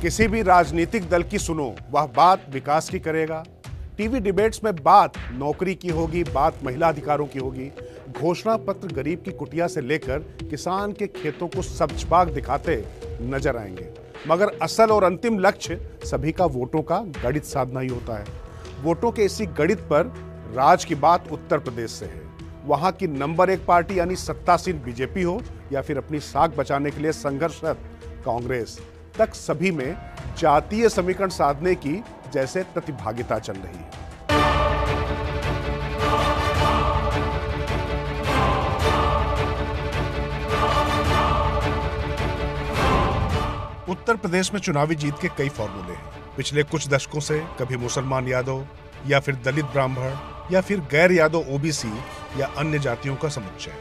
किसी भी राजनीतिक दल की सुनो, वह बात विकास की करेगा। टीवी डिबेट्स में बात नौकरी की होगी, बात महिला अधिकारों की होगी। घोषणा पत्र गरीब की कुटिया से लेकर किसान के खेतों को सब्ज बाग दिखाते नजर आएंगे, मगर असल और अंतिम लक्ष्य सभी का वोटों का गणित साधना ही होता है। वोटों के इसी गणित पर राज की बात उत्तर प्रदेश से है। वहां की नंबर 1 पार्टी यानी सत्तासीन बीजेपी हो या फिर अपनी साख बचाने के लिए संघर्षरत कांग्रेस तक, सभी में जातीय समीकरण साधने की जैसे प्रतिभागिता चल रही है। उत्तर प्रदेश में चुनावी जीत के कई फॉर्मूले हैं। पिछले कुछ दशकों से कभी मुसलमान यादव या फिर दलित ब्राह्मण या फिर गैर यादव ओबीसी या अन्य जातियों का समुच्चय।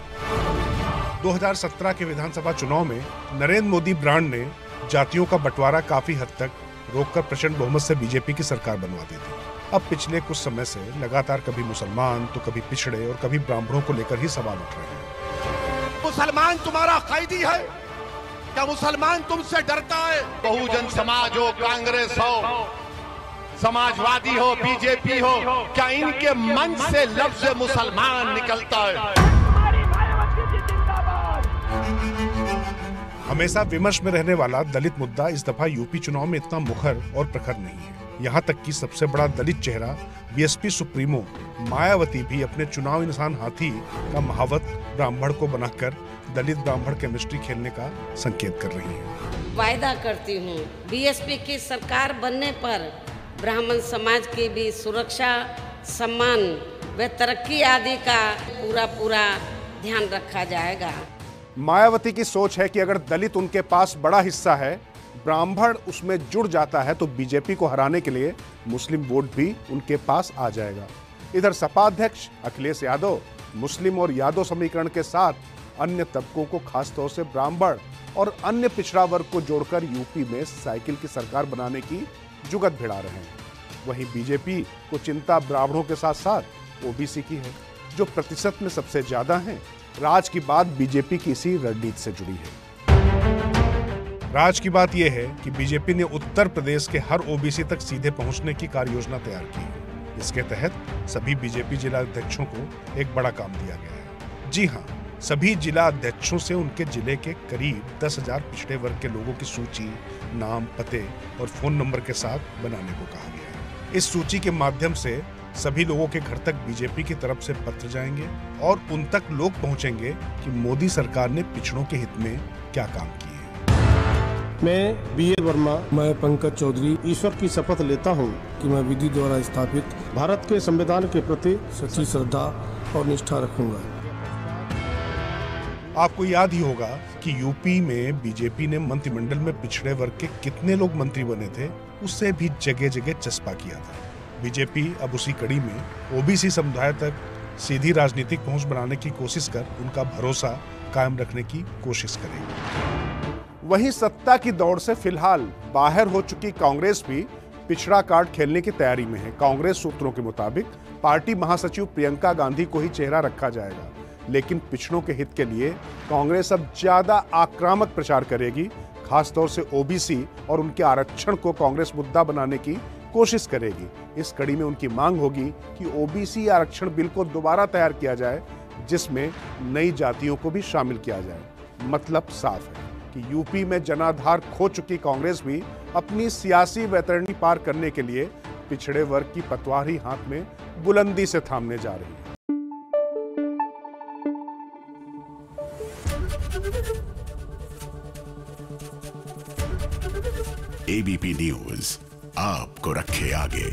2017 के विधानसभा चुनाव में नरेंद्र मोदी ब्रांड ने जातियों का बंटवारा काफी हद तक रोककर प्रचंड बहुमत से बीजेपी की सरकार बनवा दी थी। अब पिछले कुछ समय से लगातार कभी मुसलमान तो कभी पिछड़े और कभी ब्राह्मणों को लेकर ही सवाल उठ रहे हैं। मुसलमान तुम्हारा कैदी है क्या? मुसलमान तुमसे डरता है? बहुजन समाज हो, कांग्रेस हो, समाजवादी हो, बीजेपी हो, क्या इनके मन से लफ्ज मुसलमान निकलता है? हमेशा विमर्श में रहने वाला दलित मुद्दा इस दफा यूपी चुनाव में इतना मुखर और प्रखर नहीं है। यहाँ तक कि सबसे बड़ा दलित चेहरा बीएसपी सुप्रीमो मायावती भी अपने चुनाव निशान हाथी का महावत ब्राह्मण को बनाकर दलित ब्राह्मण केमिस्ट्री खेलने का संकेत कर रही है। वायदा करती हूँ बीएसपी की सरकार बनने पर ब्राह्मण समाज की भी सुरक्षा, सम्मान व तरक्की आदि का पूरा ध्यान रखा जाएगा। मायावती की सोच है कि अगर दलित उनके पास बड़ा हिस्सा है, ब्राह्मण उसमें जुड़ जाता है, तो बीजेपी को हराने के लिए मुस्लिम वोट भी उनके पास आ जाएगा। इधर सपा अध्यक्ष अखिलेश यादव मुस्लिम और यादव समीकरण के साथ अन्य तबकों को, खासतौर से ब्राह्मण और अन्य पिछड़ा वर्ग को जोड़कर यूपी में साइकिल की सरकार बनाने की जुगत भिड़ा रहे हैं। वहीं बीजेपी को चिंता ब्राह्मणों के साथ साथ ओबीसी की है, जो प्रतिशत में सबसे ज्यादा हैं। राज की बात बीजेपी की इसी रणनीति से जुड़ी है। राज की बात यह है कि बीजेपी ने उत्तर प्रदेश के हर ओबीसी तक सीधे पहुंचने की कार्ययोजना तैयार की है। इसके तहत सभी बीजेपी जिला अध्यक्षों को एक बड़ा काम दिया गया है। जी हां, सभी जिला अध्यक्षों से उनके जिले के करीब 10,000 पिछड़े वर्ग के लोगों की सूची नाम, पते और फोन नंबर के साथ बनाने को कहा गया है। इस सूची के माध्यम से सभी लोगों के घर तक बीजेपी की तरफ से पत्र जाएंगे और उन तक लोग पहुंचेंगे कि मोदी सरकार ने पिछड़ों के हित में क्या काम किए हैं। मैं बीए वर्मा, मैं पंकज चौधरी ईश्वर की शपथ लेता हूं कि मैं विधि द्वारा स्थापित भारत के संविधान के प्रति सच्ची श्रद्धा और निष्ठा रखूंगा। आपको याद ही होगा कि यूपी में बीजेपी ने मंत्रिमंडल में पिछड़े वर्ग के कितने लोग मंत्री बने थे, उससे भी जगह जगह चस्पा किया था। बीजेपी अब उसी कड़ी में ओबीसी समुदाय तक सीधी राजनीतिक पहुंच बनाने की कोशिश कर उनका भरोसा कायम रखने की कोशिश करेगी। वहीं सत्ता की दौड़ से फिलहाल बाहर हो चुकी कांग्रेस भी पिछड़ा कार्ड खेलने की तैयारी में है। कांग्रेस सूत्रों के मुताबिक पार्टी महासचिव प्रियंका गांधी को ही चेहरा रखा जाएगा, लेकिन पिछड़ों के हित के लिए कांग्रेस अब ज्यादा आक्रामक प्रचार करेगी। खासतौर से ओबीसी और उनके आरक्षण को कांग्रेस मुद्दा बनाने की कोशिश करेगी। इस कड़ी में उनकी मांग होगी कि ओबीसी आरक्षण बिल को दोबारा तैयार किया जाए, जिसमें नई जातियों को भी शामिल किया जाए। मतलब साफ है कि यूपी में जनाधार खो चुकी कांग्रेस भी अपनी सियासी वैतरणी पार करने के लिए पिछड़े वर्ग की पतवार ही हाथ में बुलंदी से थामने जा रही है। एबीपी न्यूज आपको रखे आगे।